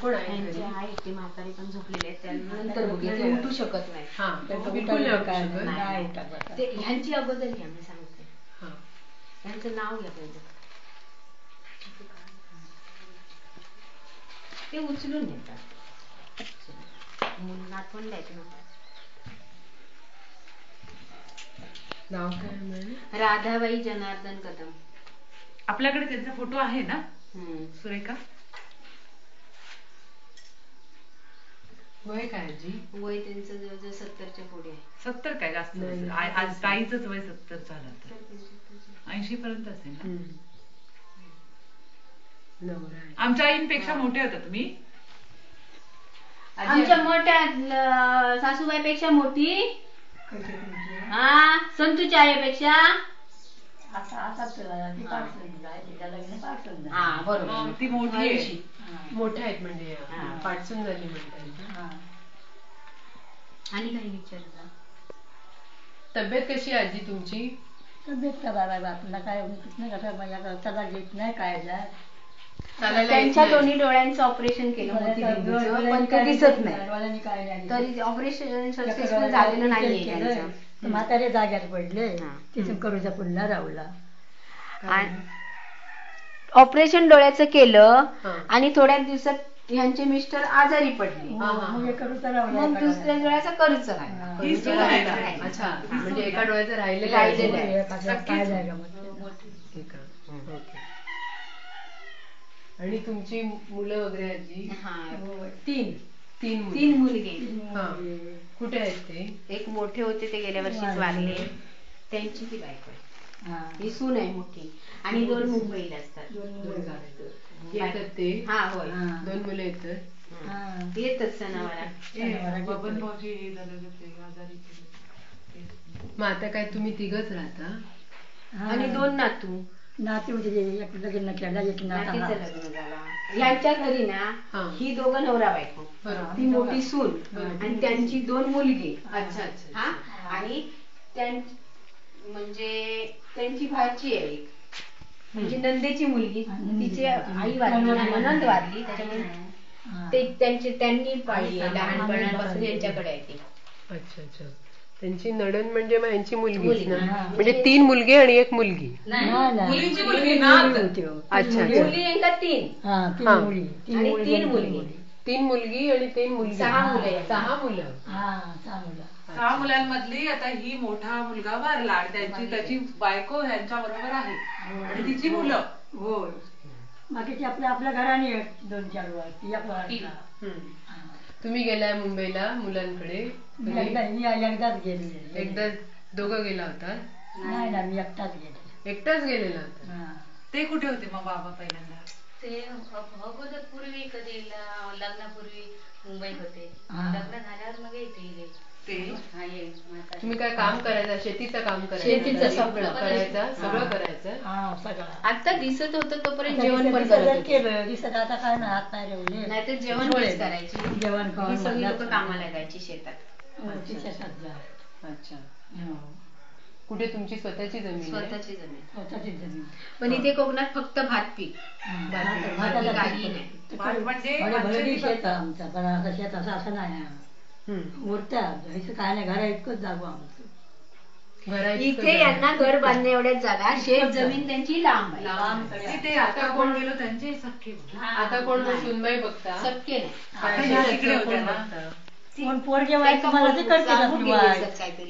कोण आहे त्यांचे आहे ते म्हातारे पण झोपलेले आहेत, त्यानंतर बघितले उठू शकत नाही. बिलकुल नाही उठू शकत. ते ह्यांची अगोदर घ्या, मी सांगते. ह्यांचं नाव घ्या पहिलं. ते उचलून येतात. नातवंड आहेत ना. नाव काय? राधाबाई जनार्दन कदम. आपल्याकडे त्यांचा फोटो आहे ना सुरेखा? वय काय जी? वय त्यांचं जवळजवळ 70च्या पुढे आहे. 70 काय जास्त नसेल. आज ताईचंच वय 70 झालं तर 80 पर्यंत असेल ना. आमच्या आईंपेक्षा मोठे होता तुम्ही? आमच्या मोठ्या सासूबाईपेक्षा मोठी. हा, संतूच्या आईपेक्षा. हा बरोबर, ती मोठी आहे. मोठ्या आहेत म्हणजे पाठसून झाली म्हणतात. आणि काही विचारलं? तब्येत कशी आजी तुमची? तब्येत खराब आहे. आपल्याला काय चला घेत नाही काय जाय. त्यांच्या दोन्ही डोळ्यांचं ऑपरेशन केलं पण ते दिसत नाही. तरी ऑपरेशन सक्सेसफुल झालेलं नाहीये त्यांचं. म्हातारे जाग्यात पडले, तिथून करूचा पुन्हा राहुला. ऑपरेशन डोळ्याचं केलं आणि थोड्या दिवसात ह्यांचे मिस्टर आजारी पडले. मग दुसऱ्या डोळ्याचा करूच राहिला. अच्छा, म्हणजे एका डोळ्याचं राहिलेलं आहे. आणि तुमची मुलं वगैरे आजी? तीन मुलगे. कुठे आहेत ते? एक मोठे होते ते गेल्या वर्षीच वारले, त्यांची ती बायको आहे. ही सून आहे मोठी. आणि 2 मुंबईला असतात. येतात ते? हा होय, 2 मुलं येतात. येतच सणावारा. बबन भाऊजी हे झालं ते आजारी. मग आता काय तुम्ही तिघच राहता? आणि 2 नातू. नाती म्हणजे लग्न केला, एक नातीचं लग्न झाला. ह्यांच्या घरी ना ही दोघं नवरा बायको, ती मोठी सून आणि त्यांची 2 मुलगी. अच्छा अच्छा. आणि म्हणजे त्यांची भाची आहे एक, म्हणजे नंदेची मुलगी. तिची आई वारली, नणंद वारली, त्याच्यामुळे त्यांनी पाळली आहे लहानपणापासून यांच्याकडे आहे ती. अच्छा अच्छा. त्यांची नणंद म्हणजे मग यांची मुलगी ना? म्हणजे 3 मुलगे आणि 1 मुलगी. मुलींची मुलगी ना? अच्छा. मुली यांना 3 आणि 3 मुलगी. 3 मुलगी आणि 3 मुलगी. 6 मुलं. 6 मुलं. 6 मुलांमधली आता ही मोठा मुलगा वारला आणि त्याची बायको ह्यांच्या बरोबर आहे आणि तिची मुलं. होय. बाकीची आपल्या घराने 2-4 वर्ष. तुम्ही गेलाय मुंबईला मुलांकडे? एकदाच गेले. एकदा दोघं गेला होता? नाही ना, मी एकटाच गेले. एकटाच गेलेला होता? ते कुठे होते मग बाबा पहिल्यांदा? ते अगोदर पूर्वी कधी लग्नापूर्वी मुंबईत होते. लग्न झाल्यावर मग येते. तुम्ही काय काम करायचं? शेतीचं काम करायचं? शेतीचं सगळं करायचं. आता दिसत होतं तोपर्यंत जेवण पण करत केलं. दिसत आता काय ना, हात नाही रेवले. नाही तर जेवण करायची. जेवण ही सगळी लोक कामाला लागायची शेतात. अच्छा. कुठे तुमची स्वतःची जमीन? स्वतःची जमीन. स्वतःची जमीन. पण इथे कोकणात फक्त भात पीक. काही नाही. म्हणजे शेत आमचा, पण आता शेत असं नाही. उरतात काय नाही, घरा इतकंच जागो आमचं. इथे यांना घर बांधण्या एवढ्याच जागा, शेत जमीन त्यांची लांब आहे. ते आता कोण गेलो त्यांचे सख्खे. आता कोण सुनबाई बघता? शक्य नाही. कोण पोरगे वाईट मला ते करते.